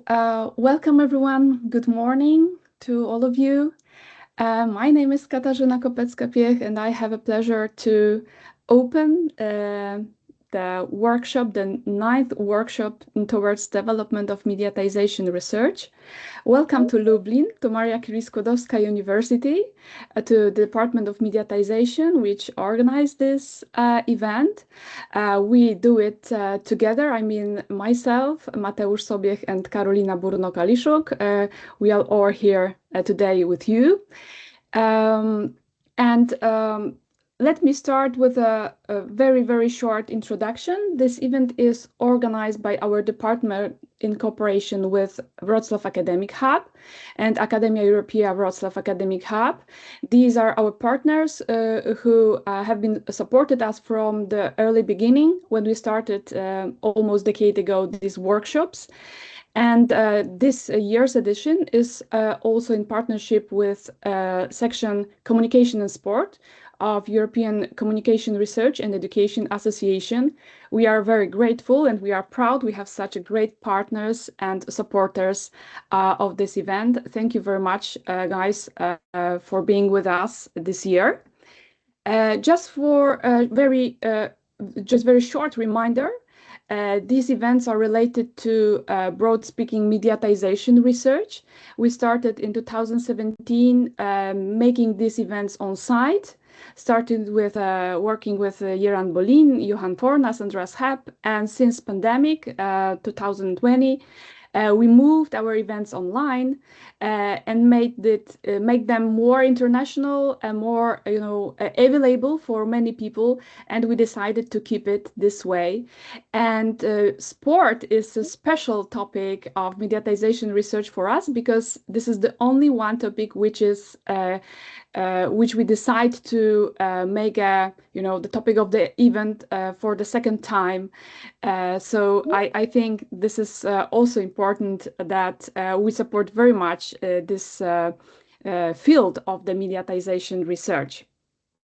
Welcome everyone. Good morning to all of you. My name is Katarzyna Kopecka-Piech, and I have a pleasure to open the workshop, the 9th workshop towards development of mediatization research. Welcome to Lublin, to Maria Curie-Skłodowska University, to the Department of Mediatization, which organized this event. We do it together. I mean, myself, Mateusz Sobiech, and Karolina Burno-Kaliszuk. We are all here today with you. Let me start with a very, very short introduction. This event is organized by our department in cooperation with Wroclaw Academic Hub and Academia Europaea Wroclaw Academic Hub. These are our partners who have been supported us from the early beginning when we started almost a decade ago these workshops. And this year's edition is also in partnership with section Communication and Sport of European Communication Research and Education Association. We are very grateful and we are proud we have such great partners and supporters of this event. Thank you very much, guys, for being with us this year. Just for a very short reminder, these events are related to broad speaking mediatization research. We started in 2017 making these events on site. Started with working with Jeroen Bolin, Johan Fornas, Andreas Hepp, and since pandemic 2020, we moved our events online and make them more international and more available for many people, and we decided to keep it this way. And sport is a special topic of mediatization research for us because this is the only one topic which is which we decide to make the topic of the event for the second time. So I think this is also important that we support very much this field of the mediatization research.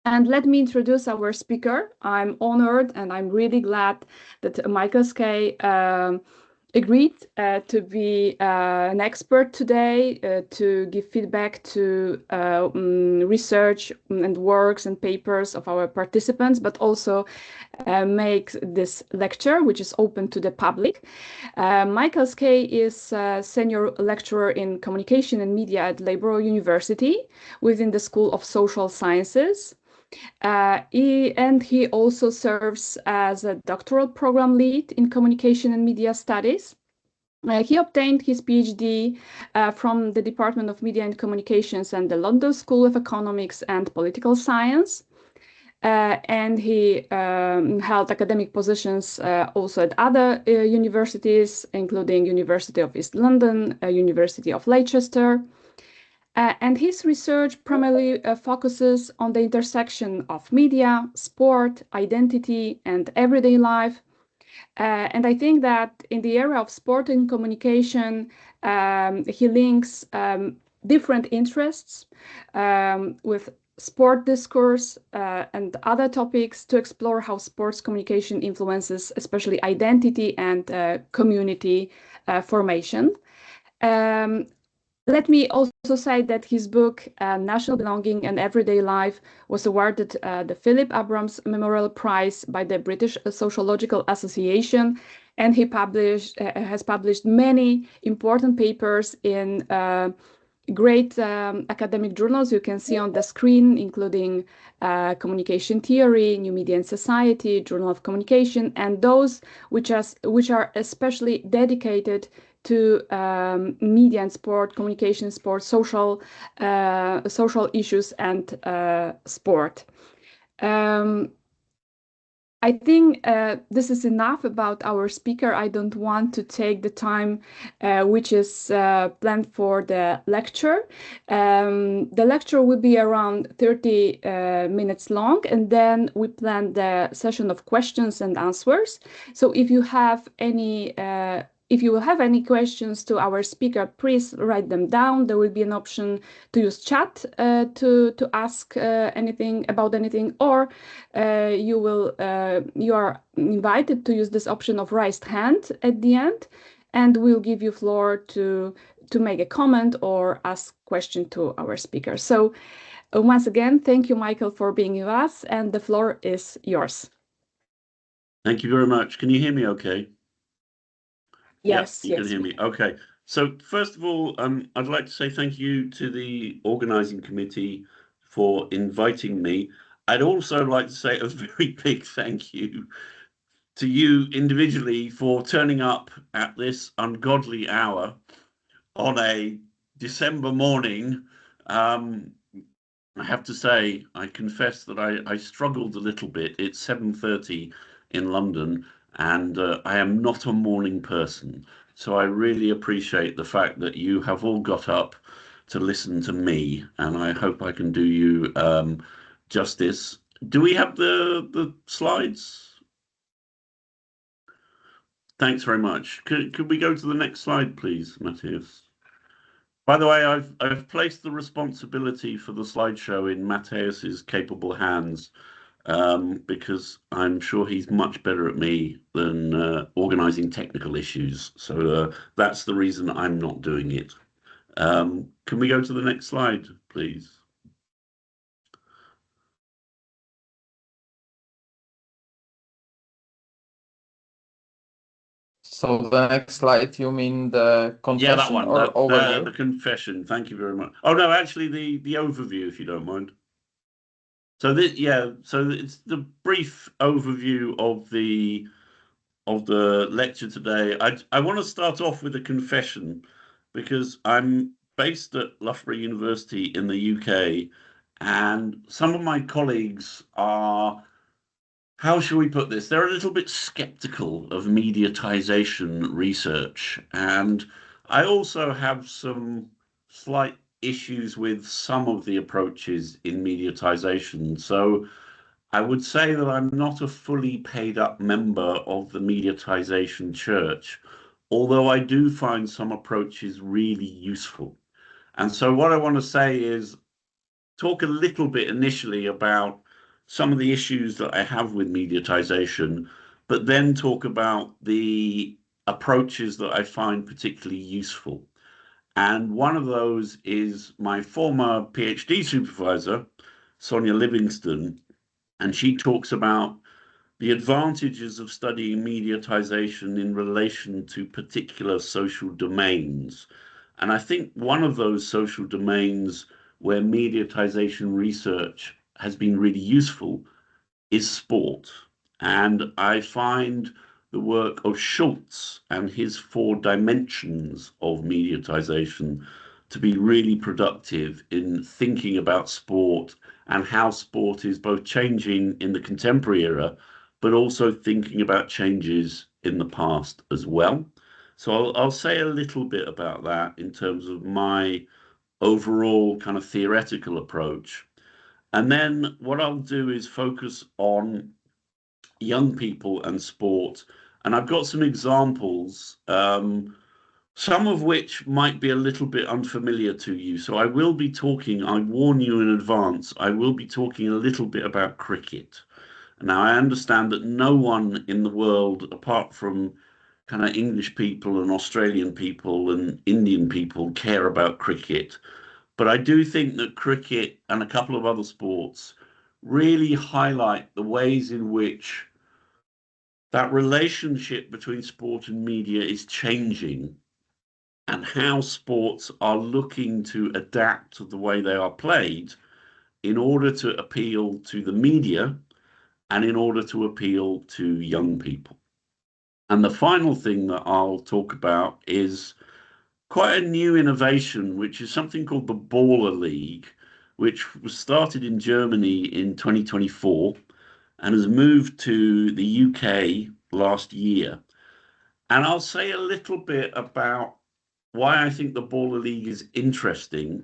And let me introduce our speaker. I'm honored and I'm really glad that Michael Skey agreed to be an expert today to give feedback to research and works and papers of our participants, but also make this lecture, which is open to the public. Michael Skey is a senior lecturer in communication and media at Loughborough University within the School of Social Sciences. And he also serves as a doctoral program lead in communication and media studies. He obtained his PhD from the Department of Media and Communications and the London School of Economics and Political Science. And he held academic positions also at other universities, including University of East London, University of Leicester. And his research primarily focuses on the intersection of media, sport, identity, and everyday life. And I think that in the area of sport and communication, he links different interests with sport discourse and other topics to explore how sports communication influences especially identity and community formation. Let me also say that his book, National Belonging and Everyday Life, was awarded the Philip Abrams Memorial Prize by the British Sociological Association, and he has published many important papers in great academic journals you can see on the screen, including Communication Theory, New Media and Society, Journal of Communication, and those which are especially dedicated to media and sport, communication, sport, social issues, and sport. I think this is enough about our speaker. I don't want to take the time which is planned for the lecture. The lecture will be around 30 minutes long, and then we plan the session of questions and answers. So if you have any questions to our speaker, please write them down. There will be an option to use chat to ask anything about anything, or you are invited to use this option of raised hand at the end. and we'll give you floor to make a comment or ask question to our speaker. So once again, thank you, Michael, for being with us, and the floor is yours. Thank you very much. Can you hear me okay? Yes, you can hear me. Okay. So first of all, I'd like to say thank you to the organizing committee for inviting me. I'd also like to say a very big thank you to you individually for turning up at this ungodly hour on a December morning. I have to say, I confess that I struggled a little bit. It's 7:30 in London, and I am not a morning person. So I really appreciate the fact that you have all got up to listen to me, and I hope I can do you justice. Do we have the slides? Thanks very much. Could we go to the next slide, please, Matthias? By the way, I've placed the responsibility for the slideshow in Matthias's capable hands, because I'm sure he's much better at me than organizing technical issues. So that's the reason I'm not doing it. Can we go to the next slide, please? So the next slide, you mean the confession? Yeah, that one, or overview? The confession. Thank you very much. Oh no, actually the overview, if you don't mind. So this, so it's the brief overview of the lecture today. I want to start off with a confession, because I'm based at Loughborough University in the UK, and some of my colleagues are, how shall we put this? They're a little bit skeptical of mediatization research. And I also have some slight issues with some of the approaches in mediatization. So I would say that I'm not a fully paid up member of the mediatization church, although I do find some approaches really useful. And so what I want to say is talk a little bit initially about some of the issues that I have with mediatization, but then talk about the approaches that I find particularly useful. And one of those is my former PhD supervisor, Sonia Livingston, and she talks about the advantages of studying mediatization in relation to particular social domains. And I think one of those social domains where mediatization research has been really useful is sport. And I find the work of Schultz and his 4 dimensions of mediatization to be really productive in thinking about sport and how sport is both changing in the contemporary era, but also thinking about changes in the past as well. So I'll say a little bit about that in terms of my overall kind of theoretical approach. And then what I'll do is focus on young people and sport. And I've got some examples, some of which might be a little bit unfamiliar to you. So I will be talking, I warn you in advance, I will be talking a little bit about cricket. Now, I understand that no one in the world, apart from kind of English people and Australian people and Indian people, care about cricket. But I do think that cricket and a couple of other sports really highlight the ways in which that relationship between sport and media is changing, and how sports are looking to adapt to the way they are played in order to appeal to the media and in order to appeal to young people. And the final thing that I'll talk about is quite a new innovation, which is something called the Baller League, which was started in Germany in 2024 and has moved to the UK last year. And I'll say a little bit about why I think the Baller League is interesting,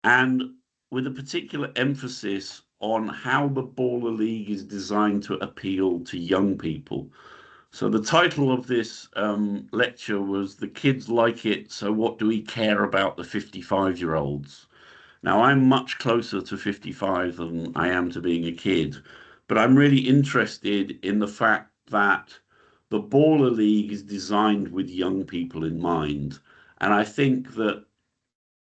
and with a particular emphasis on how the Baller League is designed to appeal to young people. So the title of this lecture was "The Kids Like It, So What Do We Care About the 55-year-olds?" Now, I'm much closer to 55 than I am to being a kid, but I'm really interested in the fact that the Baller League is designed with young people in mind. And I think that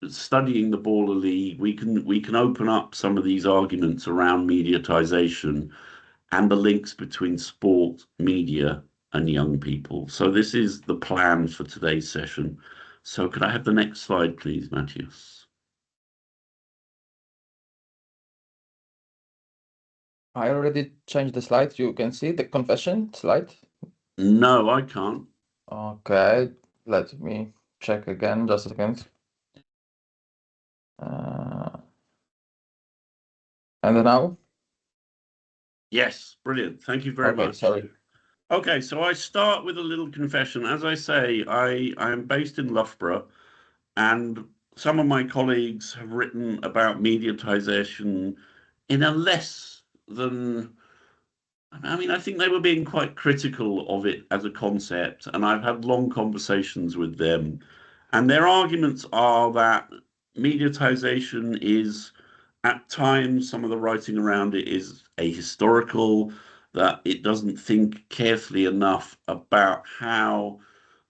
studying the Baller League, we can open up some of these arguments around mediatization and the links between sport, media, and young people. So this is the plan for today's session. So could I have the next slide, please, Matthias? I already changed the slide. You can see the confession slide. No, I can't. Okay, let me check again. Just a second. And now? Yes, brilliant. Thank you very much. Sorry. Okay, so I start with a little confession. As I say, I am based in Loughborough, and some of my colleagues have written about mediatization in a less than, I mean, I think they were being quite critical of it as a concept, and I've had long conversations with them. And their arguments are that mediatization is, at times, some of the writing around it is ahistorical, that it doesn't think carefully enough about how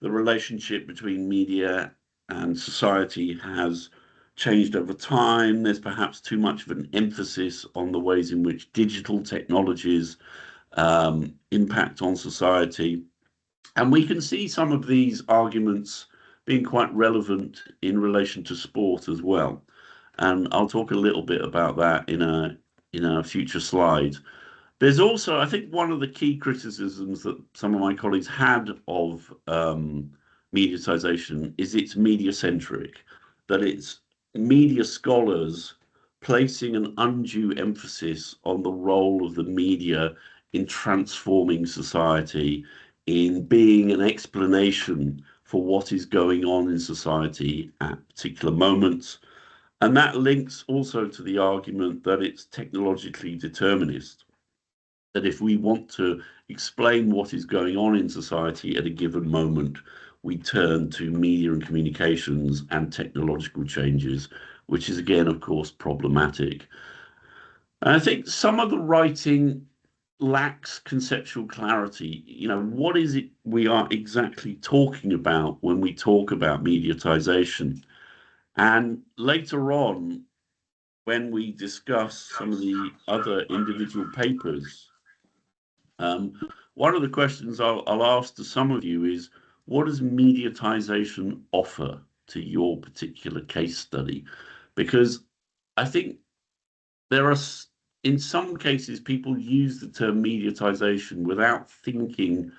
the relationship between media and society has changed over time. There's perhaps too much of an emphasis on the ways in which digital technologies impact on society. And we can see some of these arguments being quite relevant in relation to sport as well. And I'll talk a little bit about that in a future slide. There's also, I think, one of the key criticisms that some of my colleagues had of mediatization is it's media-centric, that it's media scholars placing an undue emphasis on the role of the media in transforming society, in being an explanation for what is going on in society at particular moments. And that links also to the argument that it's technologically determinist, that if we want to explain what is going on in society at a given moment, we turn to media and communications and technological changes, which is again, of course, problematic. And I think some of the writing lacks conceptual clarity. You know, what is it we are exactly talking about when we talk about mediatization? And later on, when we discuss some of the other individual papers, one of the questions I'll ask to some of you is, what does mediatization offer to your particular case study? Because I think there are, in some cases, people use the term mediatization without thinking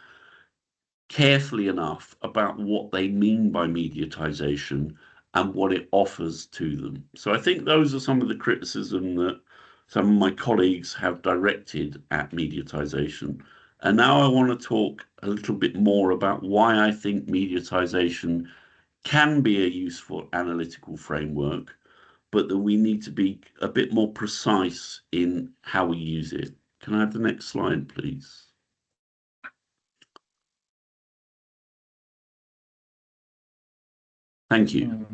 carefully enough about what they mean by mediatization and what it offers to them. So I think those are some of the criticism that some of my colleagues have directed at mediatization. And now I want to talk a little bit more about why I think mediatization can be a useful analytical framework, but that we need to be a bit more precise in how we use it. Can I have the next slide, please? Thank you.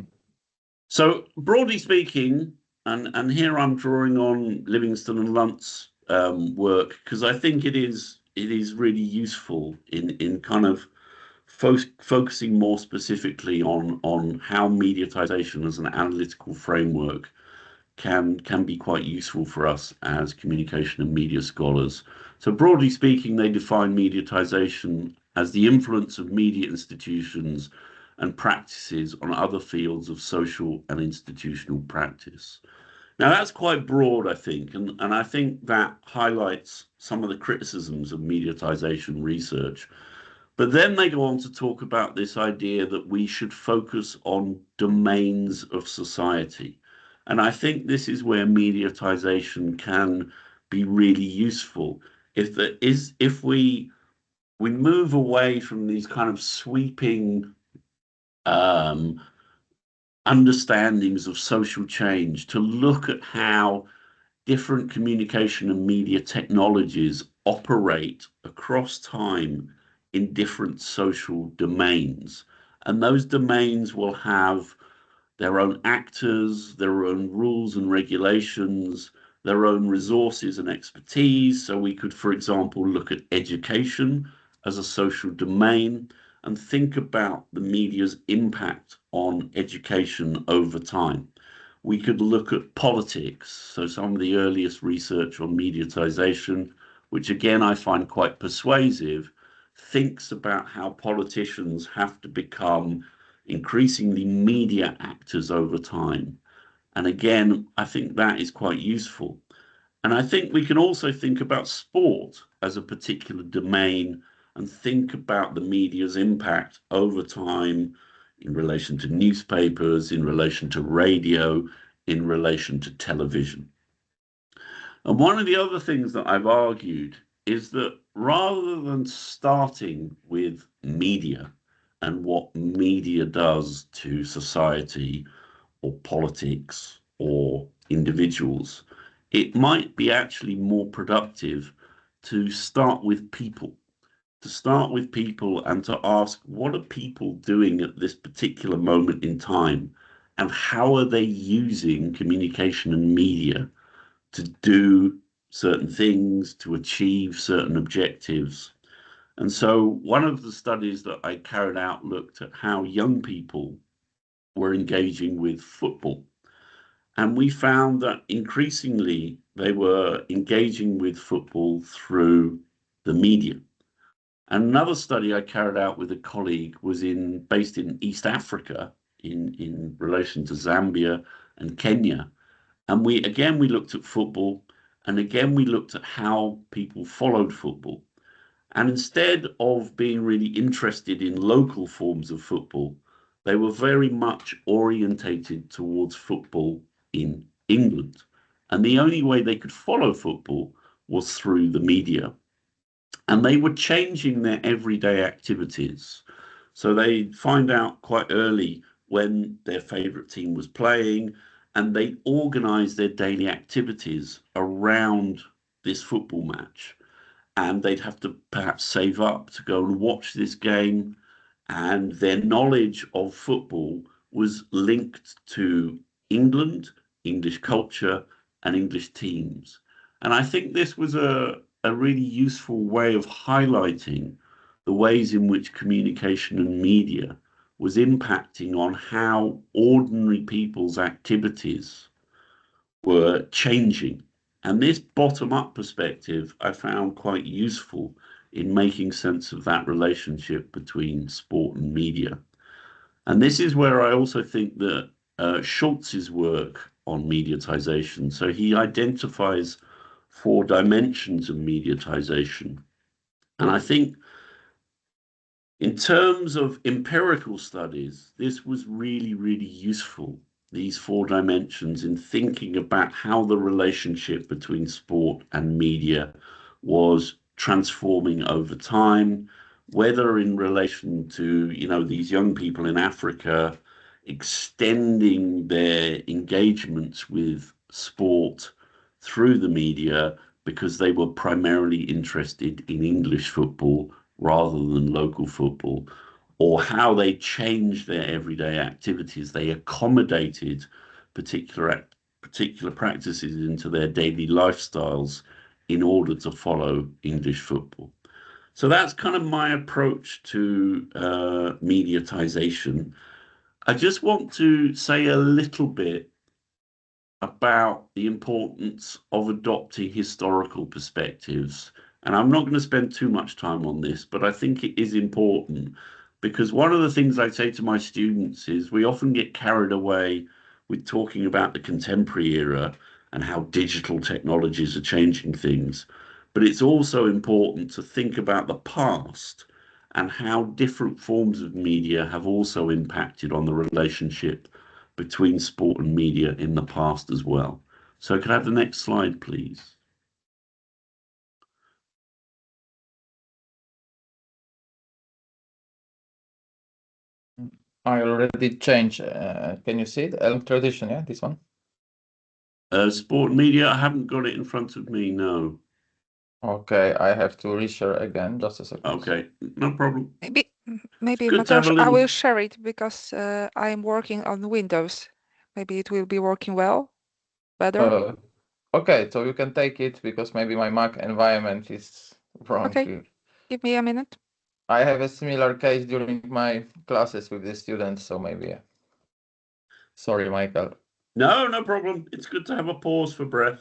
So broadly speaking, and here I'm drawing on Livingston and Lunt's work, because I think it is really useful in kind of focusing more specifically on how mediatization as an analytical framework can be quite useful for us as communication and media scholars. So broadly speaking, they define mediatization as the influence of media institutions and practices on other fields of social and institutional practice. Now that's quite broad, I think, and I think that highlights some of the criticisms of mediatization research. But then they go on to talk about this idea that we should focus on domains of society. And I think this is where mediatization can be really useful. If we move away from these kind of sweeping understandings of social change to look at how different communication and media technologies operate across time in different social domains. And those domains will have their own actors, their own rules and regulations, their own resources and expertise. So we could, for example, look at education as a social domain and think about the media's impact on education over time. We could look at politics, so some of the earliest research on mediatization, which again I find quite persuasive, thinks about how politicians have to become increasingly media actors over time. And again, I think that is quite useful. And I think we can also think about sport as a particular domain and think about the media's impact over time in relation to newspapers, in relation to radio, in relation to television. And one of the other things that I've argued is that rather than starting with media and what media does to society or politics or individuals, it might be actually more productive to start with people. To start with people and to ask, what are people doing at this particular moment in time? And how are they using communication and media to do certain things, to achieve certain objectives? And so one of the studies that I carried out looked at how young people were engaging with football. And we found that increasingly they were engaging with football through the media. Another study I carried out with a colleague was based in East Africa in relation to Zambia and Kenya. And we looked at football, and again we looked at how people followed football. And instead of being really interested in local forms of football, they were very much orientated towards football in England. And the only way they could follow football was through the media. And they were changing their everyday activities. So they'd find out quite early when their favorite team was playing, and they organized their daily activities around this football match. And they'd have to perhaps save up to go and watch this game. And their knowledge of football was linked to England, English culture, and English teams. And I think this was a really useful way of highlighting the ways in which communication and media was impacting on how ordinary people's activities were changing. And this bottom-up perspective I found quite useful in making sense of that relationship between sport and media. And this is where I also think that Schultz's work on mediatization, so he identifies 4 dimensions of mediatization. And I think in terms of empirical studies, this was really, really useful, these 4 dimensions, in thinking about how the relationship between sport and media was transforming over time, whether in relation to, these young people in Africa extending their engagements with sport through the media because they were primarily interested in English football rather than local football, or how they changed their everyday activities. They accommodated particular practices into their daily lifestyles in order to follow English football. So that's kind of my approach to mediatization. I just want to say a little bit about the importance of adopting historical perspectives. And I'm not going to spend too much time on this, but I think it is important because one of the things I say to my students is we often get carried away with talking about the contemporary era and how digital technologies are changing things. But it's also important to think about the past and how different forms of media have also impacted on the relationship between sport and media in the past as well. So could I have the next slide, please? I already changed. Can you see it? Elm tradition, yeah, this one? Sport and media, I haven't got it in front of me, no. Okay, I have to reshare again, just a second. Okay, no problem. Maybe good to have a Mateusz, I little- will share it because I'm working on Windows. Maybe it will be working better. Okay, so you can take it because maybe my Mac environment is wrong Okay. here. Give me a minute. I have a similar case during my classes with the students, so maybe. Sorry, Michael. No, no problem. It's good to have a pause for breath.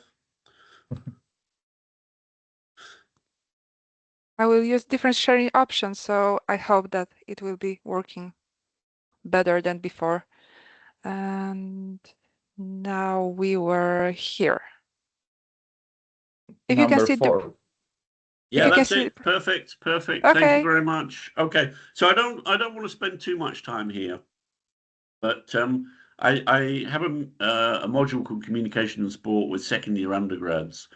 I will use different sharing options, so I hope that it will be working better than before. And now we were here. If you can Number see 4. Yeah, you can that's see- it. Perfect. Perfect. Thank Okay. you very much. Okay, so I don't want to spend too much time here, but I have a module called Communication and Sport with second year undergrads,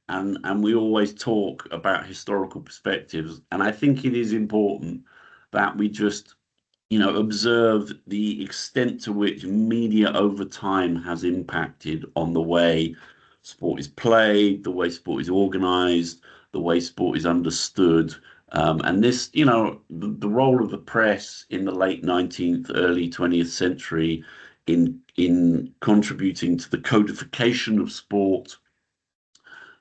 and we always talk about historical perspectives, and I think it is important that we just observe the extent to which media over time has impacted on the way sport is played, the way sport is organized, the way sport is understood. And this, the role of the press in the late 19th, early 20th century in contributing to the codification of sport,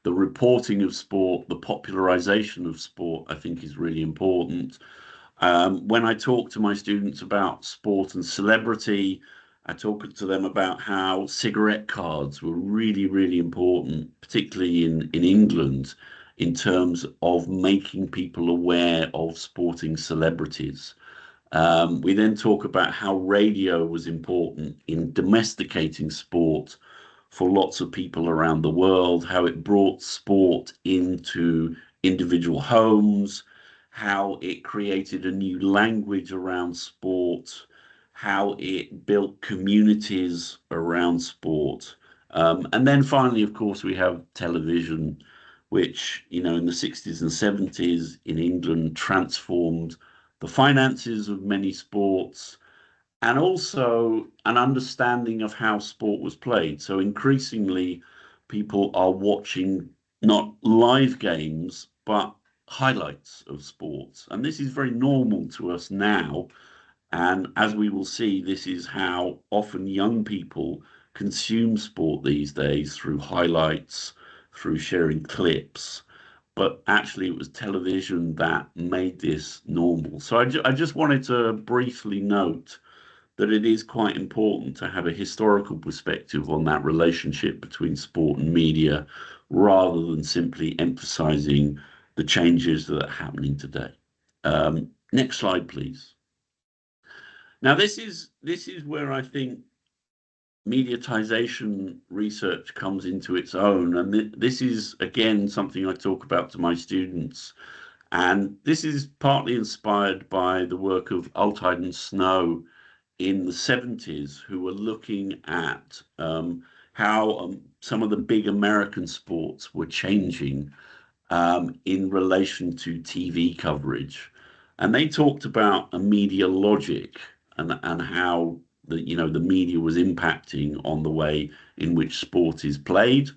the reporting of sport, the popularization of sport, I think is really important. When I talk to my students about sport and celebrity, I talk to them about how cigarette cards were really, really important, particularly in England, in terms of making people aware of sporting celebrities. We then talk about how radio was important in domesticating sport for lots of people around the world, how it brought sport into individual homes, how it created a new language around sport, how it built communities around sport. And then finally, of course, we have television, which, in the 60s and 70s in England transformed the finances of many sports and also an understanding of how sport was played. So increasingly, people are watching not live games, but highlights of sports. And this is very normal to us now. And as we will see, this is how often young people consume sport these days, through highlights, through sharing clips. But actually, it was television that made this normal. So I just wanted to briefly note that it is quite important to have a historical perspective on that relationship between sport and media, rather than simply emphasizing the changes that are happening today. Next slide, please. Now, this is where I think mediatization research comes into its own, and this is again something I talk about to my students. And this is partly inspired by the work of Altheide and Snow in the 70s, who were looking at how some of the big American sports were changing in relation to TV coverage. And they talked about a media logic and how the media was impacting on the way in which sport is played.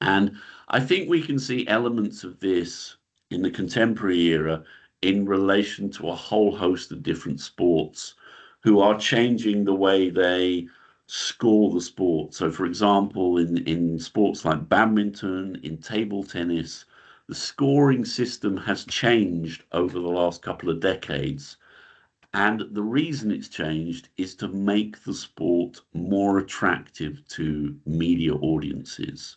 And I think we can see elements of this in the contemporary era in relation to a whole host of different sports who are changing the way they score the sport. So, for example, in sports like badminton, in table tennis, the scoring system has changed over the last couple of decades. And the reason it's changed is to make the sport more attractive to media audiences.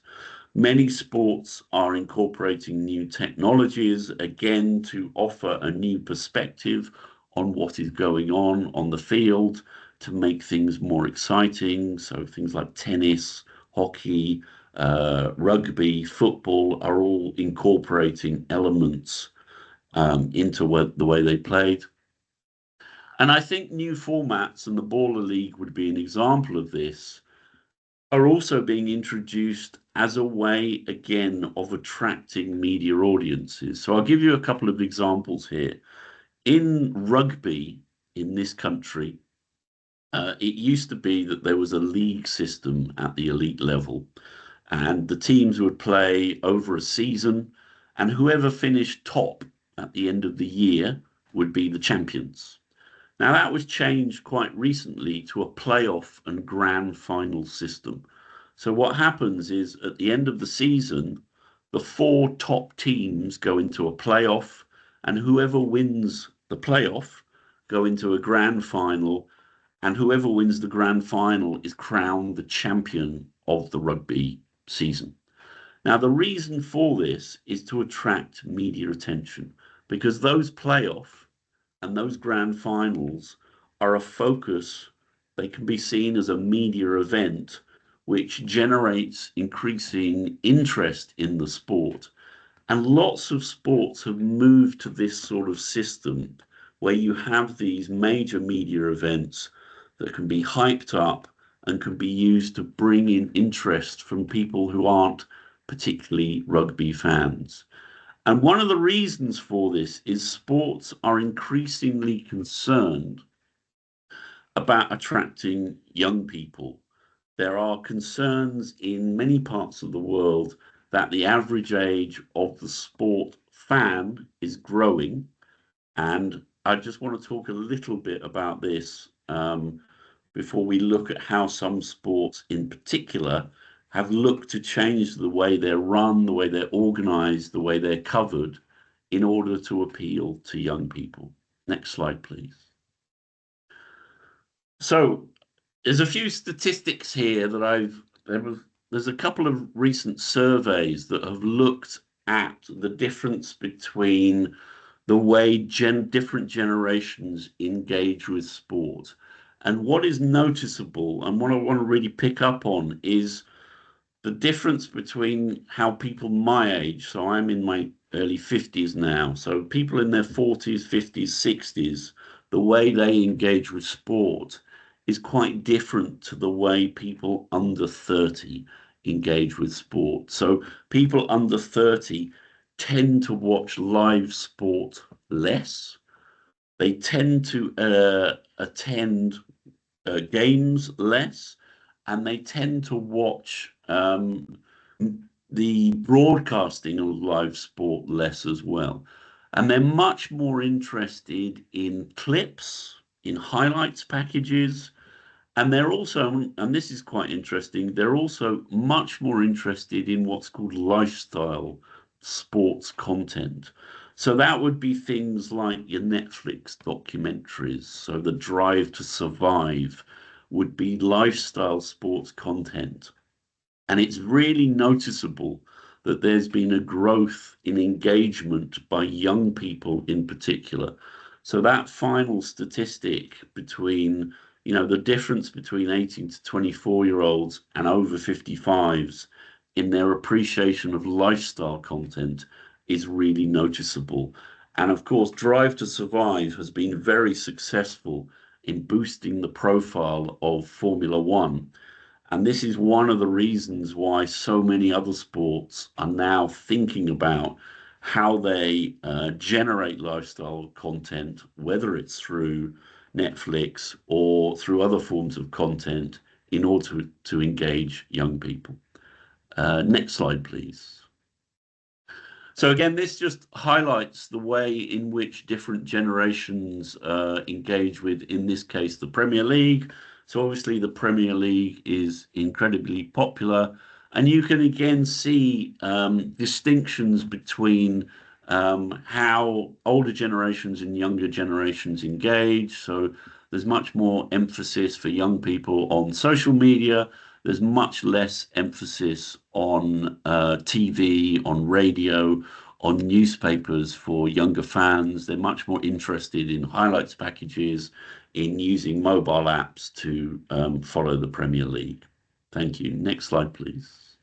Many sports are incorporating new technologies, again, to offer a new perspective on what is going on the field, to make things more exciting. So things like tennis, hockey, rugby, football are all incorporating elements into the way they played. And I think new formats, and the Baller League would be an example of this, are also being introduced as a way, again, of attracting media audiences. So I'll give you a couple of examples here. In rugby in this country, it used to be that there was a league system at the elite level, and the teams would play over a season, and whoever finished top at the end of the year would be the champions. Now, that was changed quite recently to a playoff and grand final system. So what happens is at the end of the season, the 4 top teams go into a playoff, and whoever wins the playoff go into a grand final, and whoever wins the grand final is crowned the champion of the rugby season. Now, the reason for this is to attract media attention, because those playoff and those grand finals are a focus. They can be seen as a media event which generates increasing interest in the sport. And lots of sports have moved to this sort of system where you have these major media events that can be hyped up and can be used to bring in interest from people who aren't particularly rugby fans. And one of the reasons for this is sports are increasingly concerned about attracting young people. There are concerns in many parts of the world that the average age of the sport fan is growing. And I just want to talk a little bit about this before we look at how some sports in particular have looked to change the way they're run, the way they're organized, the way they're covered in order to appeal to young people. Next slide, please. So there's a few statistics here that there's a couple of recent surveys that have looked at the difference between the way different generations engage with sport. And what is noticeable, and what I want to really pick up on, is the difference between how people my age, so I'm in my early 50s now, so people in their 40s, 50s, 60s, the way they engage with sport is quite different to the way people under 30 engage with sport. So people under 30 tend to watch live sport less. They tend to attend games less, and they tend to watch the broadcasting of live sport less as well. And they're much more interested in clips, in highlights packages, and they're also, and this is quite interesting, they're also much more interested in what's called lifestyle sports content. So that would be things like your Netflix documentaries. So the Drive to Survive would be lifestyle sports content. And it's really noticeable that there's been a growth in engagement by young people in particular. So that final statistic between, the difference between 18 to 24-year-olds and over 55s in their appreciation of lifestyle content is really noticeable. And of course, Drive to Survive has been very successful in boosting the profile of Formula One. And this is one of the reasons why so many other sports are now thinking about how they generate lifestyle content, whether it's through Netflix or through other forms of content, in order to engage young people. Next slide, please. So again, this just highlights the way in which different generations engage with, in this case, the Premier League. So obviously the Premier League is incredibly popular, and you can again see distinctions between how older generations and younger generations engage. So there's much more emphasis for young people on social media. There's much less emphasis on TV, on radio, on newspapers for younger fans. They're much more interested in highlights packages, in using mobile apps to follow the Premier League. Thank you. Next slide, please.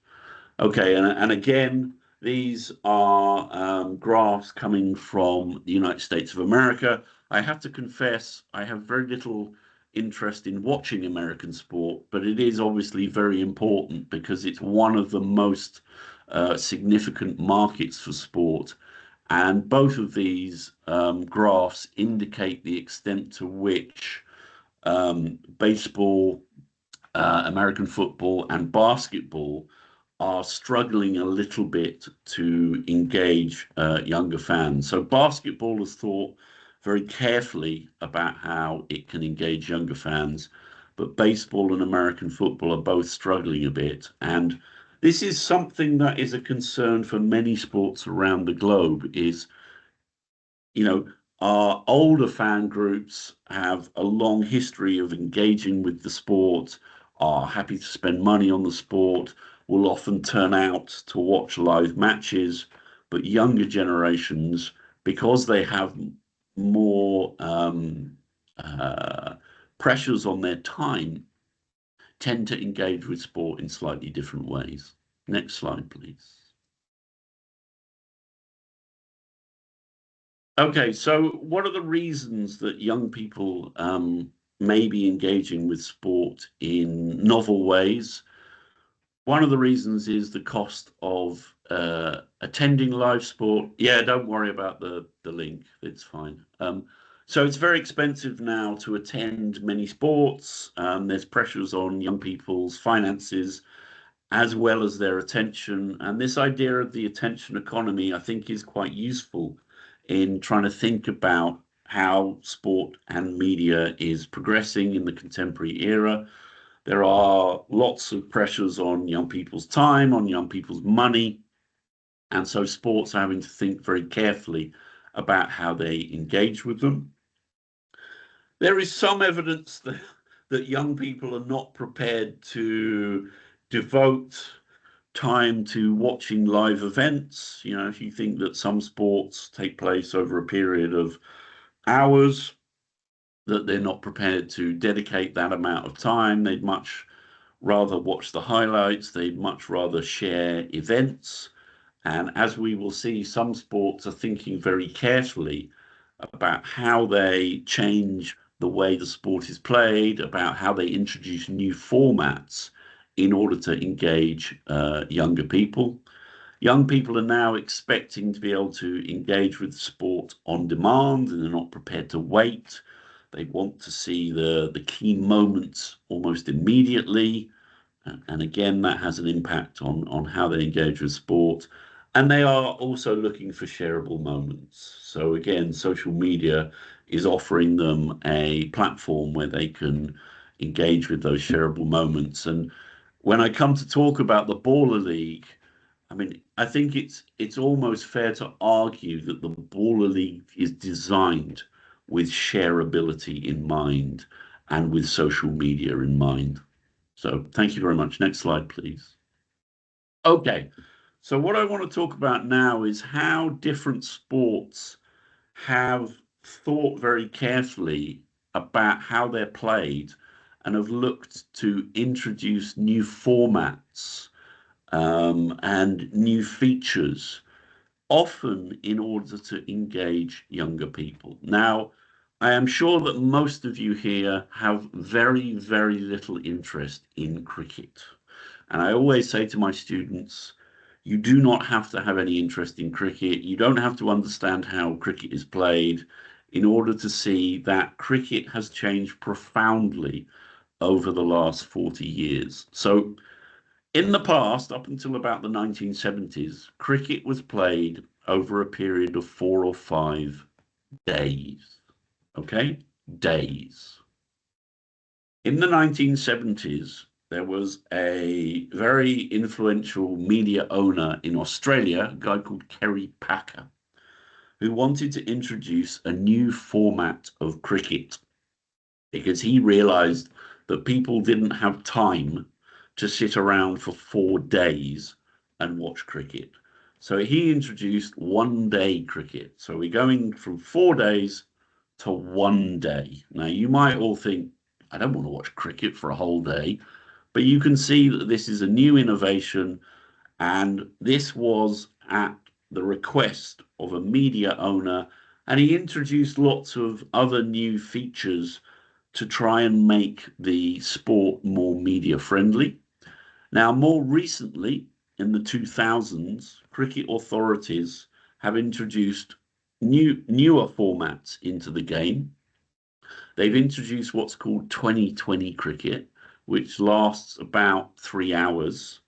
Okay, and again, these are graphs coming from the United States of America. I have to confess, I have very little interest in watching American sport, but it is obviously very important because it's one of the most significant markets for sport. And both of these graphs indicate the extent to which baseball, American football, and basketball are struggling a little bit to engage younger fans. So basketball has thought very carefully about how it can engage younger fans, but baseball and American football are both struggling a bit. And this is something that is a concern for many sports around the globe, is you know, our older fan groups have a long history of engaging with the sport, are happy to spend money on the sport, will often turn out to watch live matches. But younger generations, because they have more pressures on their time, tend to engage with sport in slightly different ways. Next slide, please. Okay, so what are the reasons that young people may be engaging with sport in novel ways? One of the reasons is the cost of attending live sport. Yeah, don't worry about the link, it's fine. So it's very expensive now to attend many sports. There's pressures on young people's finances as well as their attention. And this idea of the attention economy, I think, is quite useful in trying to think about how sport and media is progressing in the contemporary era. There are lots of pressures on young people's time, on young people's money. And so sports are having to think very carefully about how they engage with them. There is some evidence that young people are not prepared to devote time to watching live events. You know, if you think that some sports take place over a period of hours, that they're not prepared to dedicate that amount of time. They'd much rather watch the highlights. They'd much rather share events. And as we will see, some sports are thinking very carefully about how they change the way the sport is played, about how they introduce new formats in order to engage younger people. Young people are now expecting to be able to engage with sport on demand, and they're not prepared to wait. They want to see the key moments almost immediately. And again, that has an impact on how they engage with sport. And they are also looking for shareable moments. So again, social media is offering them a platform where they can engage with those shareable moments. And when I come to talk about the Baller League, I mean, I think it's almost fair to argue that the Baller League is designed with shareability in mind and with social media in mind. So thank you very much. Next slide, please. Okay, so what I want to talk about now is how different sports have thought very carefully about how they're played and have looked to introduce new formats and new features, often in order to engage younger people. Now, I am sure that most of you here have very, very little interest in cricket. And I always say to my students, you do not have to have any interest in cricket. You don't have to understand how cricket is played in order to see that cricket has changed profoundly over the last 40 years. So in the past, up until about the 1970s, cricket was played over a period of 4 or 5 days. Okay? Days. In the 1970s, there was a very influential media owner in Australia, a guy called Kerry Packer, who wanted to introduce a new format of cricket because he realized that people didn't have time to sit around for 4 days and watch cricket. So he introduced 1-day cricket. So we're going from 4 days to 1 day. Now, you might all think, I don't want to watch cricket for a whole day, but you can see that this is a new innovation, and this was at the request of a media owner, and he introduced lots of other new features to try and make the sport more media friendly. Now, more recently, in the 2000s, cricket authorities have introduced newer formats into the game. They've introduced what's called 2020 cricket, which lasts about 3 hours.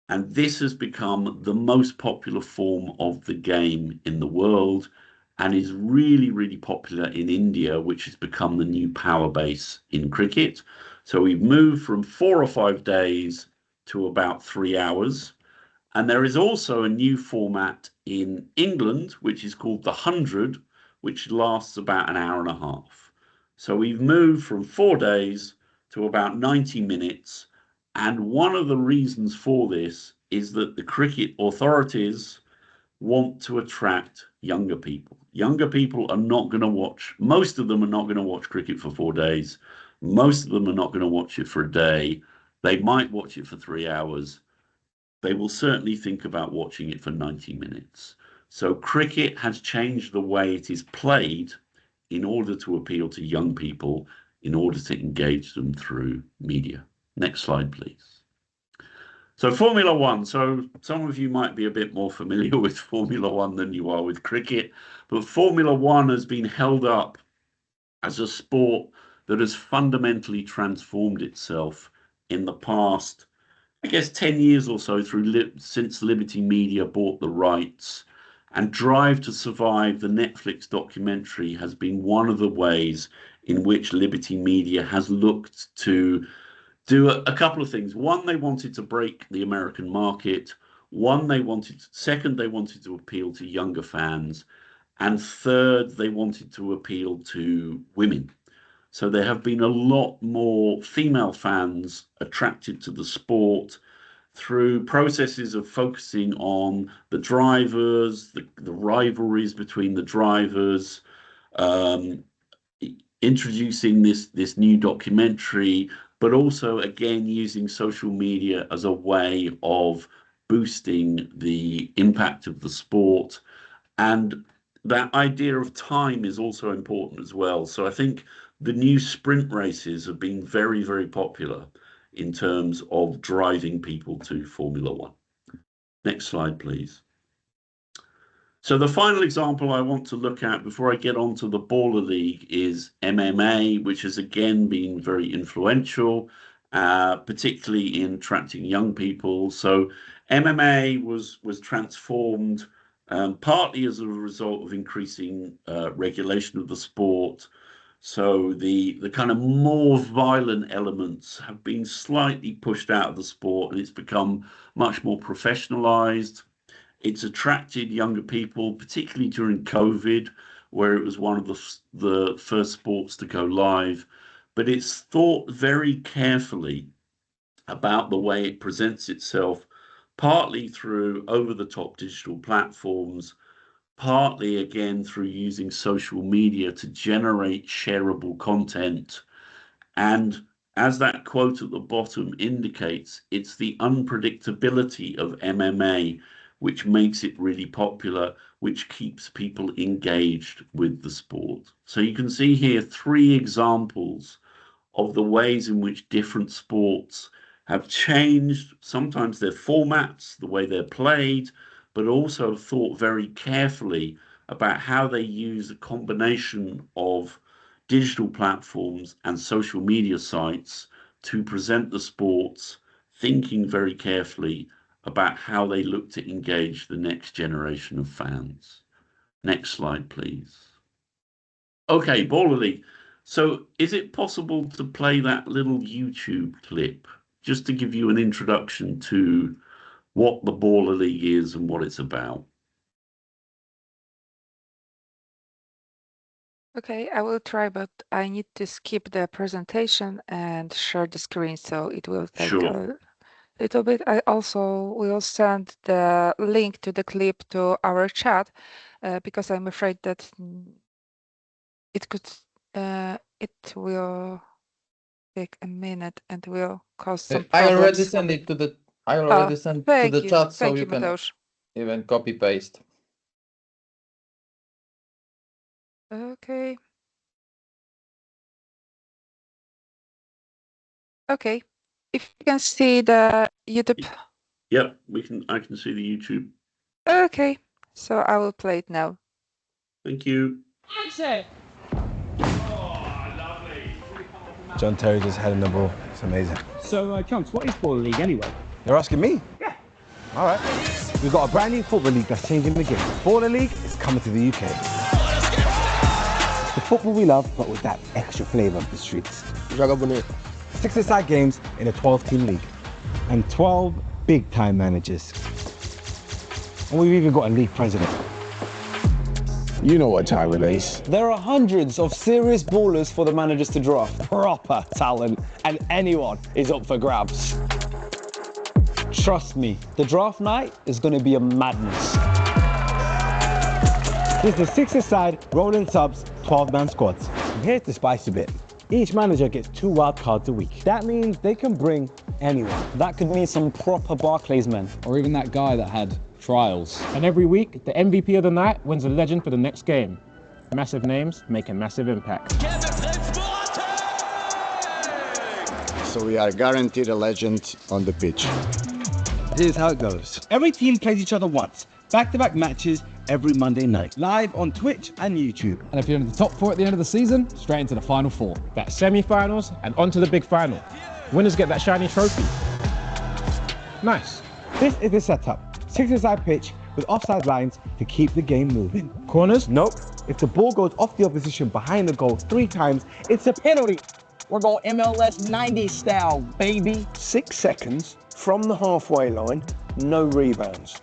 And this has become the most popular form of the game in the world and is really, really popular in India, which has become the new power base in cricket. So we've moved from 4 or 5 days to about 3 hours. And there is also a new format in England, which is called the 100, which lasts about an hour and a half. So we've moved from 4 days to about 90 minutes. And one of the reasons for this is that the cricket authorities want to attract younger people. Younger people are not going to watch, most of them are not going to watch cricket for 4 days. Most of them are not going to watch it for a day. They might watch it for 3 hours. They will certainly think about watching it for 90 minutes. So cricket has changed the way it is played in order to appeal to young people, in order to engage them through media. Next slide, please. So Formula One. So some of you might be a bit more familiar with Formula One than you are with cricket, but Formula One has been held up as a sport that has fundamentally transformed itself in the past, I guess, 10 years or so since Liberty Media bought the rights. And Drive to Survive, the Netflix documentary, has been one of the ways in which Liberty Media has looked to do a couple of things. One, they wanted to break the American market. Second, they wanted to appeal to younger fans. And third, they wanted to appeal to women. So there have been a lot more female fans attracted to the sport through processes of focusing on the drivers, the rivalries between the drivers, introducing this new documentary, but also, again, using social media as a way of boosting the impact of the sport. And that idea of time is also important as well. So I think the new sprint races have been very, very popular in terms of driving people to Formula One. Next slide, please. So the final example I want to look at before I get on to the Baller League is MMA, which has again been very influential, particularly in attracting young people. So MMA was transformed partly as a result of increasing regulation of the sport. So the kind of more violent elements have been slightly pushed out of the sport, and it's become much more professionalized. It's attracted younger people, particularly during COVID, where it was one of the first sports to go live. But it's thought very carefully about the way it presents itself, partly through over-the-top digital platforms, partly again through using social media to generate shareable content. And as that quote at the bottom indicates, it's the unpredictability of MMA which makes it really popular, which keeps people engaged with the sport. So you can see here 3 examples of the ways in which different sports have changed, sometimes their formats, the way they're played, but also thought very carefully about how they use a combination of digital platforms and social media sites to present the sports, thinking very carefully about how they look to engage the next generation of fans. Next slide, please. Okay, Baller League. So is it possible to play that little YouTube clip just to give you an introduction to what the Baller League is and what it's about? Okay, I will try, but I need to skip the presentation and share the screen, so it will take Sure. a little bit. I also will send the link to the clip to our chat because I'm afraid that it will take a minute and will cause some I problems. already sent it to the chat, so Thank you can Mateusz. even copy paste. Okay. Okay. If you can see the YouTube. Yep, I can see the YouTube. Okay, so I will play it now. Thank you. John Terry just had in the ball. It's amazing. So, Chunks, what is Baller League anyway? You're asking me? Yeah. All right. We've got a brand new football league that's changing the game. Baller League is coming to the UK. It's the football we love, but with that extra flavour of the streets. 6-a-side games in a 12-team league. And 12 big-time managers. And we've even got a league president. You know what time it is. There are hundreds of serious ballers for the managers to draft. Proper talent, and anyone is up for grabs. Trust me, the draft night is going to be a madness. This is the six-a-side rolling subs 12-man squads. And here's the spice a bit. Each manager gets 2 wild cards a week. That means they can bring anyone. That could mean some proper Barclays men. Or even that guy that had trials. And every week, the MVP of the night wins a legend for the next game. Massive names make a massive impact. So we are guaranteed a legend on the pitch. Here's how it goes. Every team plays each other once. Back-to-back matches every Monday night. Live on Twitch and YouTube. And if you're in the top 4 at the end of the season, straight into the final 4. That's semi-finals and on to the big final. Winners get that shiny trophy. Nice. This is the setup. Six-a-side pitch with offside lines to keep the game moving. Corners? Nope. If the ball goes off the opposition behind the goal 3 times, it's a penalty. We're going MLS 90 style, baby. 6 seconds from the halfway line, no rebounds.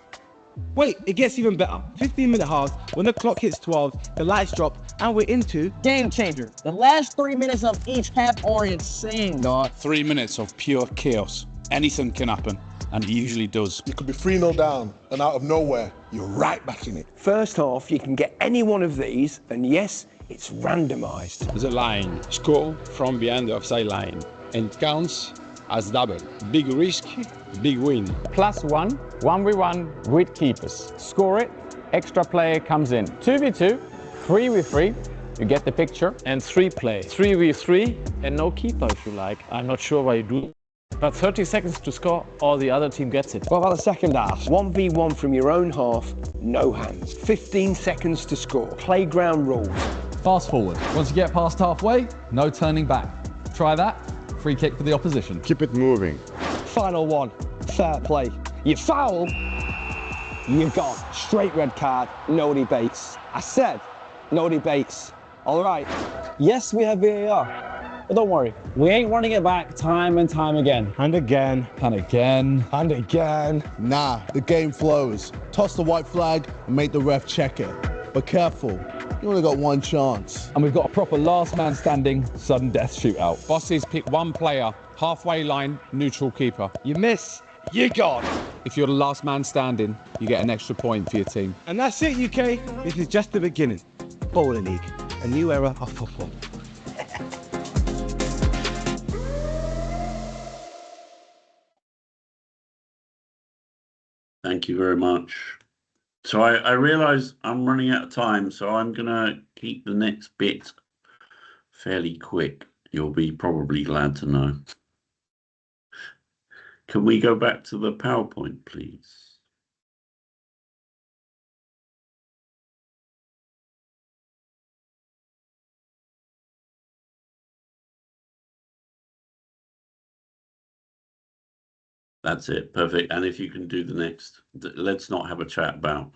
Wait, it gets even better. 15-minute halves, when the clock hits 12, the lights drop, and we're into Game changer. The last 3 minutes of each half are insane, dog. 3 minutes of pure chaos. Anything can happen, and it usually does. You could be 3-0 down, and out of nowhere, you're right back in it. First half, you can get any one of these, and yes, it's randomized. The line, score from behind the offside line, and counts as double. Big risk, big win. +1, 1v1 with keepers. Score it, extra player comes in. 2v2, 3v3, you get the picture. And 3 play, 3v3 and no keeper if you like. I'm not sure why you do. But 30 seconds to score, or the other team gets it. What about the second half? 1v1 from your own half, no hands. 15 seconds to score. Playground rules. Fast forward. Once you get past halfway, no turning back. Try that, free kick for the opposition. Keep it moving. Final one, fair play. You foul, you're gone. Straight red card, no debates. I said, no debates. All right. Yes, we have VAR, but don't worry. We ain't running it back time and time again. And again. And again. And again. Nah, the game flows. Toss the white flag and make the ref check it. But careful, you only got 1 chance. And we've got a proper last man standing, sudden death shootout. Bosses pick 1 player, halfway line, neutral keeper. You miss, you're gone. If you're the last man standing, you get an extra point for your team. And that's it, UK. This is just the beginning. Bowling League, a new era of football. Thank you very much. So I realise I'm running out of time, so I'm going to keep the next bit fairly quick. You'll be probably glad to know. Can we go back to the PowerPoint, please? That's it. Perfect. And if you can do the next, let's not have a chat about.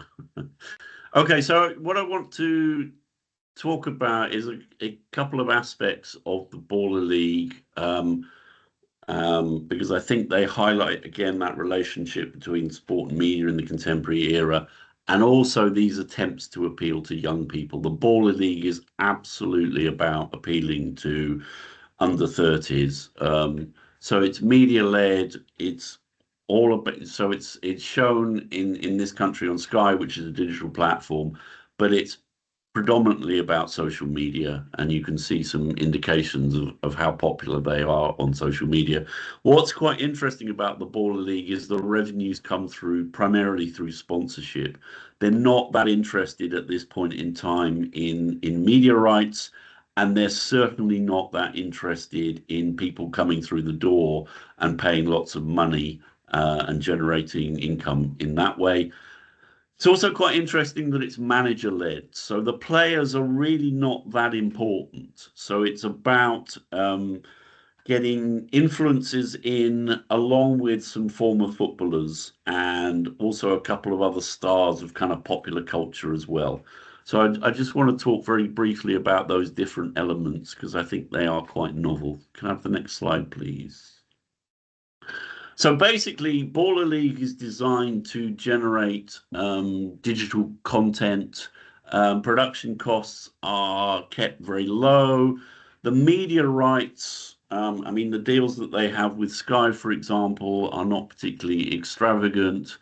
Okay, so what I want to talk about is a couple of aspects of the Baller League, because I think they highlight, again, that relationship between sport and media in the contemporary era, and also these attempts to appeal to young people. The Baller League is absolutely about appealing to under 30s. So it's media led. It's all about. So it's shown in this country on Skey, which is a digital platform, but it's predominantly about social media, and you can see some indications of how popular they are on social media. What's quite interesting about the Baller League is the revenues come through primarily through sponsorship. They're not that interested at this point in time in media rights. And they're certainly not that interested in people coming through the door and paying lots of money and generating income in that way. It's also quite interesting that it's manager-led. So the players are really not that important. So it's about getting influences in along with some former footballers and also a couple of other stars of kind of popular culture as well. So I just want to talk very briefly about those different elements because I think they are quite novel. Can I have the next slide, please? So basically, Baller League is designed to generate digital content. Production costs are kept very low. The media rights, I mean, the deals that they have with Skey, for example, are not particularly extravagant.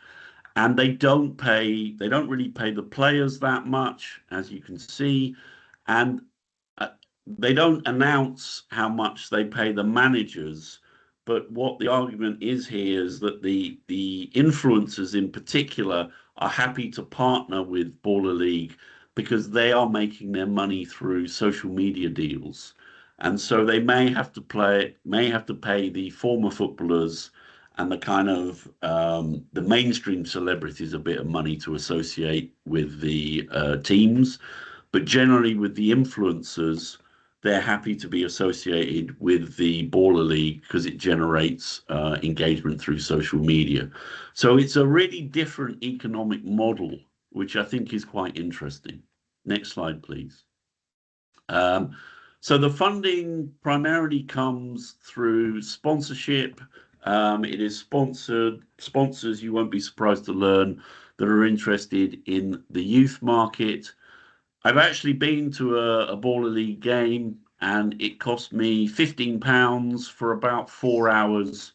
And they don't really pay the players that much, as you can see. And they don't announce how much they pay the managers. But what the argument is here is that the influencers in particular are happy to partner with Baller League because they are making their money through social media deals. And so they may have to pay the former footballers and the kind of the mainstream celebrities a bit of money to associate with the teams. But generally with the influencers, they're happy to be associated with the Baller League because it generates engagement through social media. So it's a really different economic model, which I think is quite interesting. Next slide, please. So the funding primarily comes through sponsorship. It is sponsors, you won't be surprised to learn, that are interested in the youth market. I've actually been to a Baller League game and it cost me £15 for about 4 hours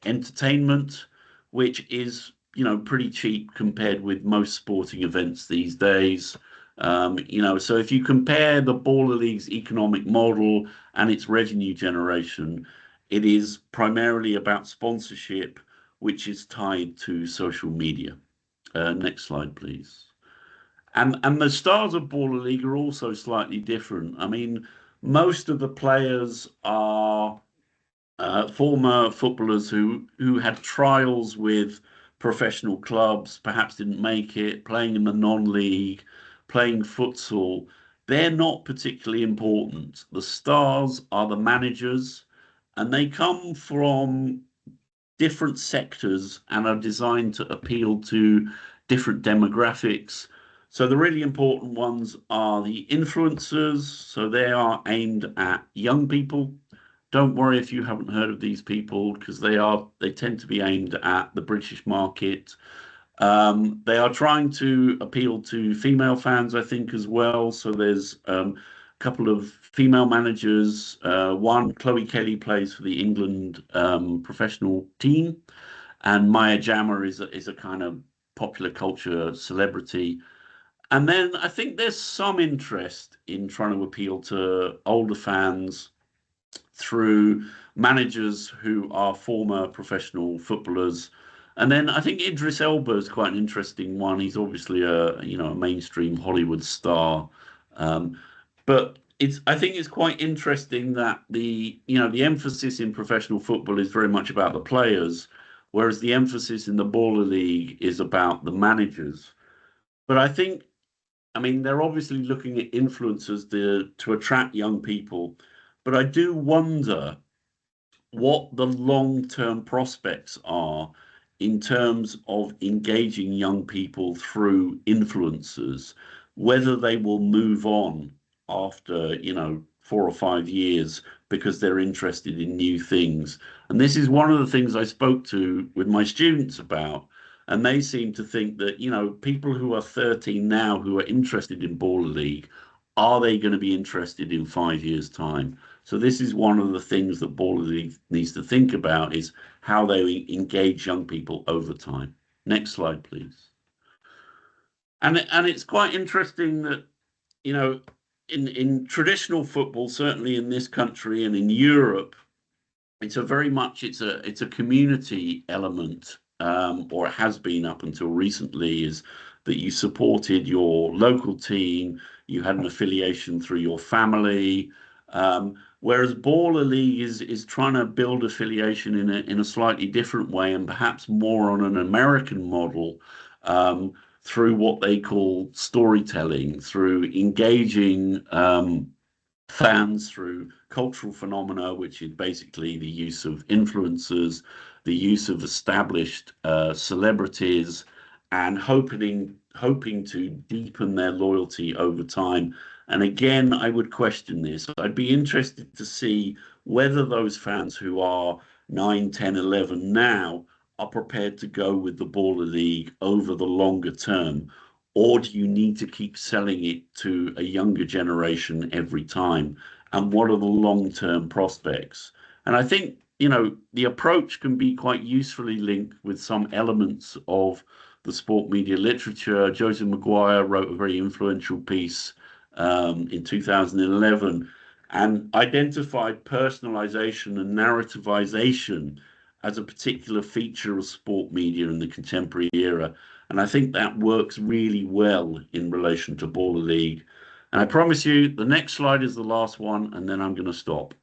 entertainment, which is, you know, pretty cheap compared with most sporting events these days. You know, so if you compare the Baller League's economic model and its revenue generation, it is primarily about sponsorship, which is tied to social media. Next slide, please. And the stars of Baller League are also slightly different. I mean, most of the players are former footballers who had trials with professional clubs, perhaps didn't make it, playing in the non-league, playing futsal. They're not particularly important. The stars are the managers, and they come from different sectors and are designed to appeal to different demographics. So the really important ones are the influencers. So they are aimed at young people. Don't worry if you haven't heard of these people, because they tend to be aimed at the British market. They are trying to appeal to female fans, I think, as well. So there's a couple of female managers. One, Chloe Kelly, plays for the England professional team, and Maya Jama is a kind of popular culture celebrity. And then I think there's some interest in trying to appeal to older fans through managers who are former professional footballers. And then I think Idris Elba is quite an interesting one. He's obviously a mainstream Hollywood star. But I think it's quite interesting that the emphasis in professional football is very much about the players, whereas the emphasis in the Baller League is about the managers. But I mean, they're obviously looking at influencers to attract young people, but I do wonder what the long-term prospects are in terms of engaging young people through influencers, whether they will move on after, 4 or 5 years because they're interested in new things. And this is one of the things I spoke to with my students about. And they seem to think that, people who are 13 now who are interested in Baller League, are they going to be interested in 5 years' time? So this is one of the things that Baller League needs to think about, is how they engage young people over time. Next slide, please. And it's quite interesting that, in traditional football, certainly in this country and in Europe, it's a community element. Or it has been up until recently, is that you supported your local team, you had an affiliation through your family, whereas Baller League is trying to build affiliation in a slightly different way, and perhaps more on an American model, through what they call storytelling, through engaging fans through cultural phenomena, which is basically the use of influencers, the use of established celebrities, and hoping to deepen their loyalty over time. And again, I would question this. I'd be interested to see whether those fans who are 9, 10, 11 now are prepared to go with the Baller League over the longer term? Or do you need to keep selling it to a younger generation every time? And what are the long-term prospects? And I think, you know, the approach can be quite usefully linked with some elements of the sport media literature. Joseph Maguire wrote a very influential piece in 2011 and identified personalization and narrativization as a particular feature of sport media in the contemporary era. And I think that works really well in relation to Baller League. And I promise you, the next slide is the last one, and then I'm going to stop.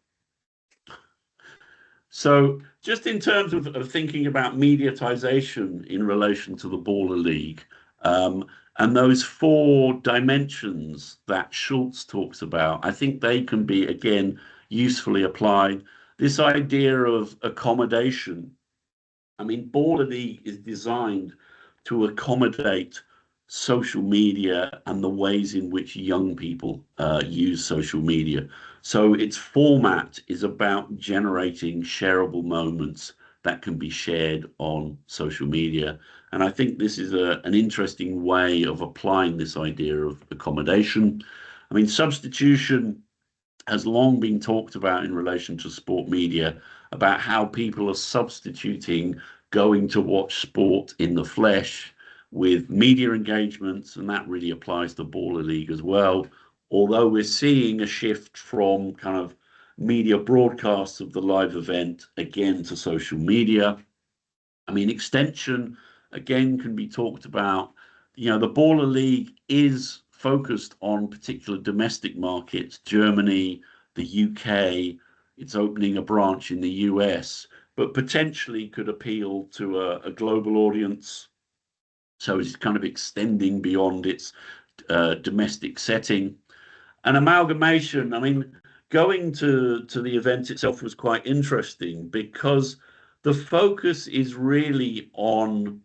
So just in terms of thinking about mediatization in relation to the Baller League, and those 4 dimensions that Schultz talks about, I think they can be, again, usefully applied. This idea of accommodation, I mean, Baller League is designed to accommodate social media and the ways in which young people use social media. So its format is about generating shareable moments that can be shared on social media. And I think this is an interesting way of applying this idea of accommodation. I mean, substitution has long been talked about in relation to sport media, about how people are substituting going to watch sport in the flesh with media engagements, and that really applies to Baller League as well. Although we're seeing a shift from kind of media broadcasts of the live event again to social media. I mean, extension again can be talked about. You know, the Baller League is focused on particular domestic markets, Germany, the UK. It's opening a branch in the US, but potentially could appeal to a global audience. So it's kind of extending beyond its domestic setting. An amalgamation, I mean, going to the event itself was quite interesting because the focus is really on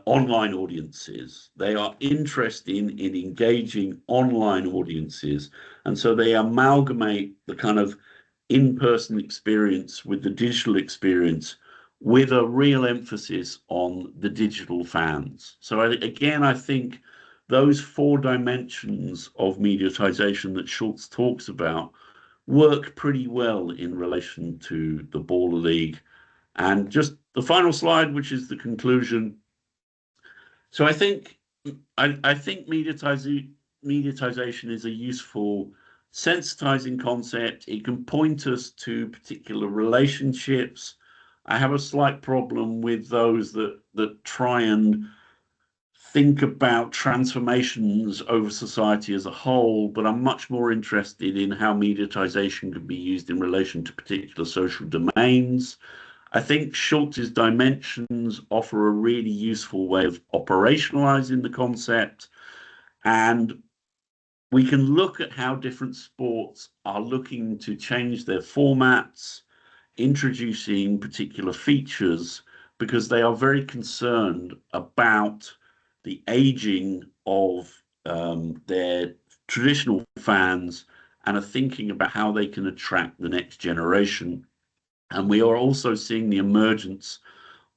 online audiences. They are interested in engaging online audiences. And so they amalgamate the kind of in-person experience with the digital experience with a real emphasis on the digital fans. So again, I think those 4 dimensions of mediatization that Schultz talks about work pretty well in relation to the Baller League. And just the final slide, which is the conclusion. So I think mediatization is a useful sensitizing concept. It can point us to particular relationships. I have a slight problem with those that try and think about transformations over society as a whole, but I'm much more interested in how mediatization can be used in relation to particular social domains. I think Schultz's dimensions offer a really useful way of operationalizing the concept, and we can look at how different sports are looking to change their formats, introducing particular features, because they are very concerned about the aging of their traditional fans and are thinking about how they can attract the next generation. And we are also seeing the emergence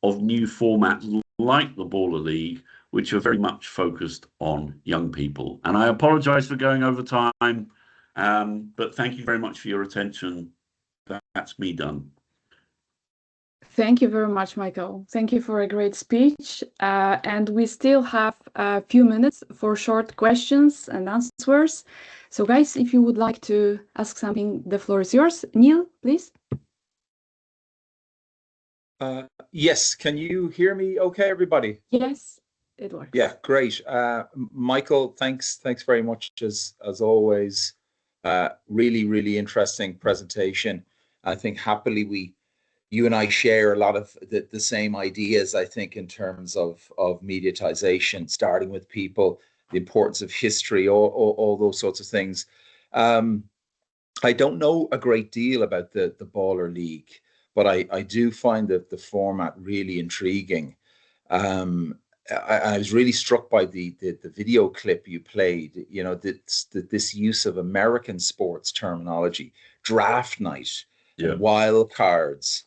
of new formats like the Baller League, which are very much focused on young people. And I apologize for going over time, but thank you very much for your attention. That's me done. Thank you very much, Michael. Thank you for a great speech. And we still have a few minutes for short questions and answers. So guys, if you would like to ask something, the floor is yours. Neil, please. Yes, can you hear me okay, everybody? Yes, it works. Yeah, great. Michael, thanks very much as always. Really interesting presentation. I think happily you and I share a lot of the same ideas, I think, in terms of mediatization, starting with people, the importance of history, all those sorts of things. I don't know a great deal about the Baller League, but I do find that the format really intriguing. I was really struck by the video clip you played, you know, this use of American sports terminology, draft night, wild cards.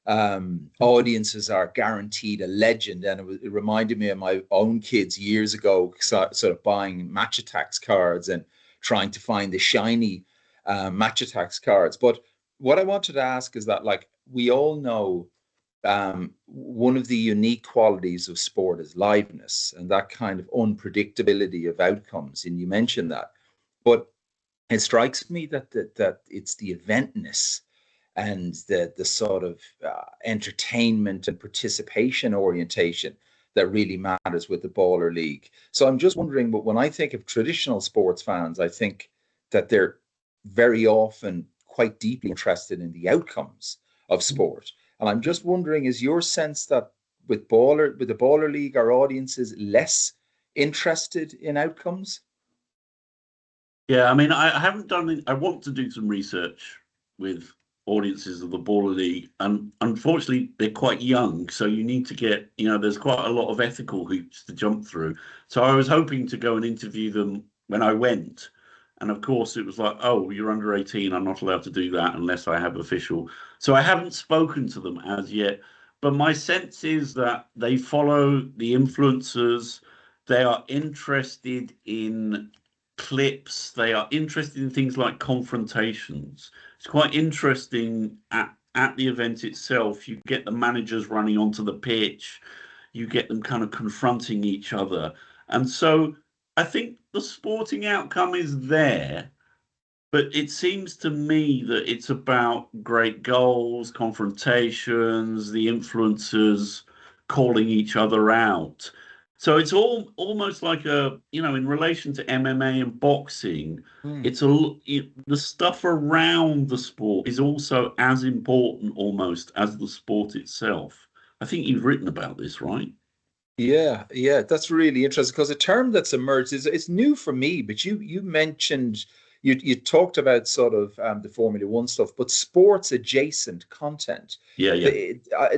audiences are guaranteed a legend, and it reminded me of my own kids years ago, sort of buying Match Attacks cards and trying to find the shiny Match Attacks cards. But what I wanted to ask is that, like, we all know one of the unique qualities of sport is liveness and that kind of unpredictability of outcomes, and you mentioned that. But it strikes me that that it's the eventness and the sort of entertainment and participation orientation that really matters with the Baller League. So I'm just wondering, but when I think of traditional sports fans, I think that they're very often quite deeply interested in the outcomes of sport. And I'm just wondering, is your sense that with the Baller League, our audience is less interested in outcomes? Yeah, I mean, I haven't done. I want to do some research with audiences of the Baller League, and unfortunately they're quite young, so you need to get, there's quite a lot of ethical hoops to jump through. So I was hoping to go and interview them when I went, and of course it was like, oh, you're under 18, I'm not allowed to do that unless I have official. So I haven't spoken to them as yet, but my sense is that they follow the influencers. They are interested in clips. They are interested in things like confrontations. It's quite interesting at the event itself. You get the managers running onto the pitch, you get them kind of confronting each other. And so I think the sporting outcome is there, but it seems to me that it's about great goals, confrontations, the influencers calling each other out. So it's almost like in relation to MMA and boxing, it's the stuff around the sport is also as important almost as the sport itself. I think you've written about this, right? Yeah, that's really interesting, because a term that's emerged it's new for me, but you mentioned, you talked about sort of the Formula One stuff, but sports adjacent content. Yeah.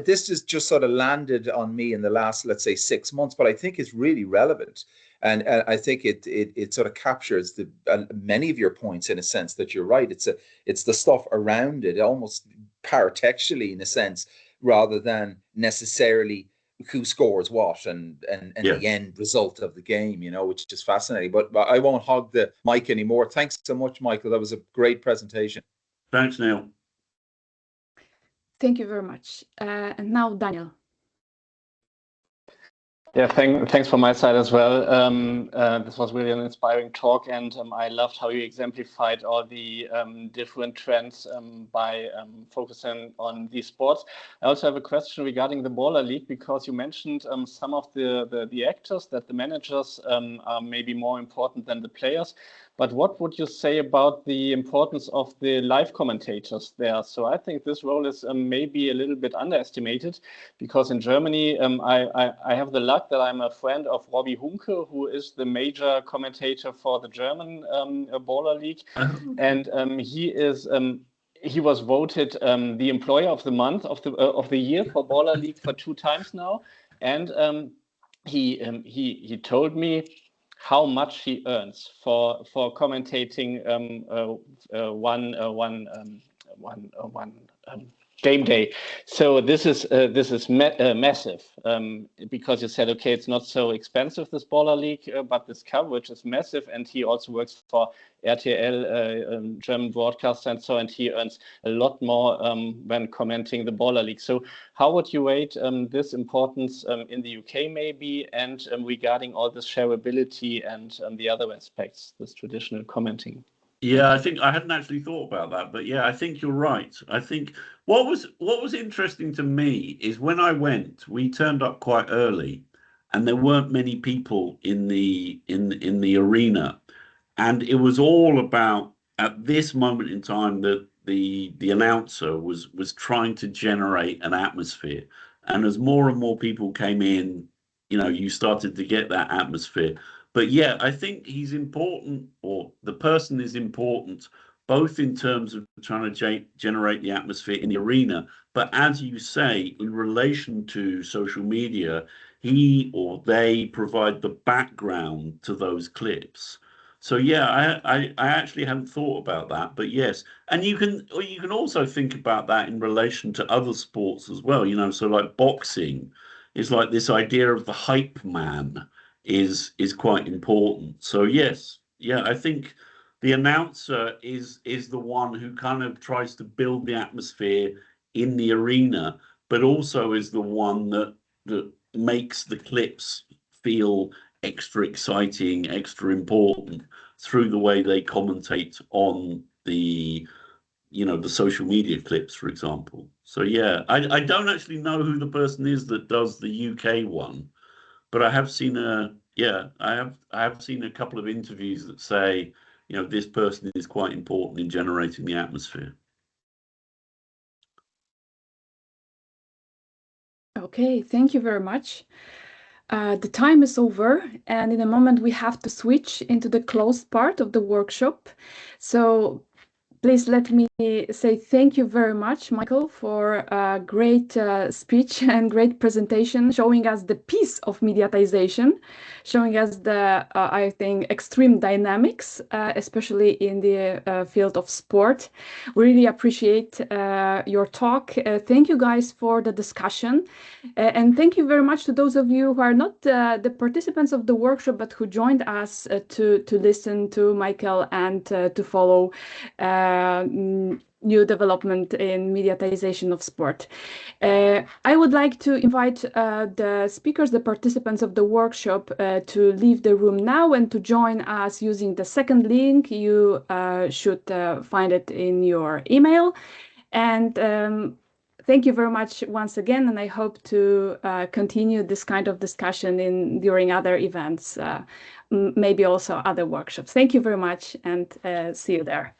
This has just sort of landed on me in the last, let's say, 6 months, but I think it's really relevant, and I think it sort of captures many of your points, in a sense that you're right. It's the stuff around it, almost paratextually in a sense, rather than necessarily who scores what and the end result of the game, which is fascinating. But I won't hog the mic anymore. Thanks so much, Michael. That was a great presentation. Thanks, Neil. Thank you very much. And now, Daniel. Yeah, thanks from my side as well. This was really an inspiring talk, and I loved how you exemplified all the different trends by focusing on these sports. I also have a question regarding the Baller League, because you mentioned some of the actors, that the managers are maybe more important than the players. But what would you say about the importance of the live commentators there? So I think this role is maybe a little bit underestimated, because in Germany, I have the luck that I'm a friend of Robbie Hunke, who is the major commentator for the German Baller League. And he was voted the employer of the month of the year for Baller League for 2 times now. And he told me how much he earns for commentating one game day. So this is massive, because you said, okay, it's not so expensive, this Baller League, but this coverage is massive. And he also works for RTL, German broadcaster, and so, and he earns a lot more when commenting the Baller League. So how would you rate this importance in the UK maybe, and regarding all this shareability and the other aspects, this traditional commenting? Yeah, I think I hadn't actually thought about that, but yeah, I think you're right. I think what was interesting to me is when I went, we turned up quite early, and there weren't many people in the arena, and it was all about, at this moment in time, that the announcer was trying to generate an atmosphere, and as more and more people came in, you started to get that atmosphere. But yeah, I think he's important, or the person is important, both in terms of trying to generate the atmosphere in the arena, but as you say, in relation to social media, he or they provide the background to those clips. So yeah, I actually hadn't thought about that, but yes, and you can also think about that in relation to other sports as well. You know, so like boxing is like this idea of the hype man is quite important. So yes, yeah, I think the announcer is the one who kind of tries to build the atmosphere in the arena, but also is the one that makes the clips feel extra exciting, extra important through the way they commentate on the the social media clips, for example. So yeah, I don't actually know who the person is that does the UK one, but I have seen I have seen a couple of interviews that say, this person is quite important in generating the atmosphere. Okay, thank you very much. The time is over, and in a moment we have to switch into the closed part of the workshop. So please let me say thank you very much, Michael, for a great speech and great presentation, showing us the piece of mediatization, showing us the, I think, extreme dynamics, especially in the field of sport. We really appreciate your talk. Thank you guys for the discussion. And thank you very much to those of you who are not the participants of the workshop, but who joined us to listen to Michael and to follow new development in mediatization of sport. I would like to invite the speakers, the participants of the workshop to leave the room now and to join us using the second link. You should find it in your email. And thank you very much once again, and I hope to continue this kind of discussion during other events, maybe also other workshops. Thank you very much, and see you there.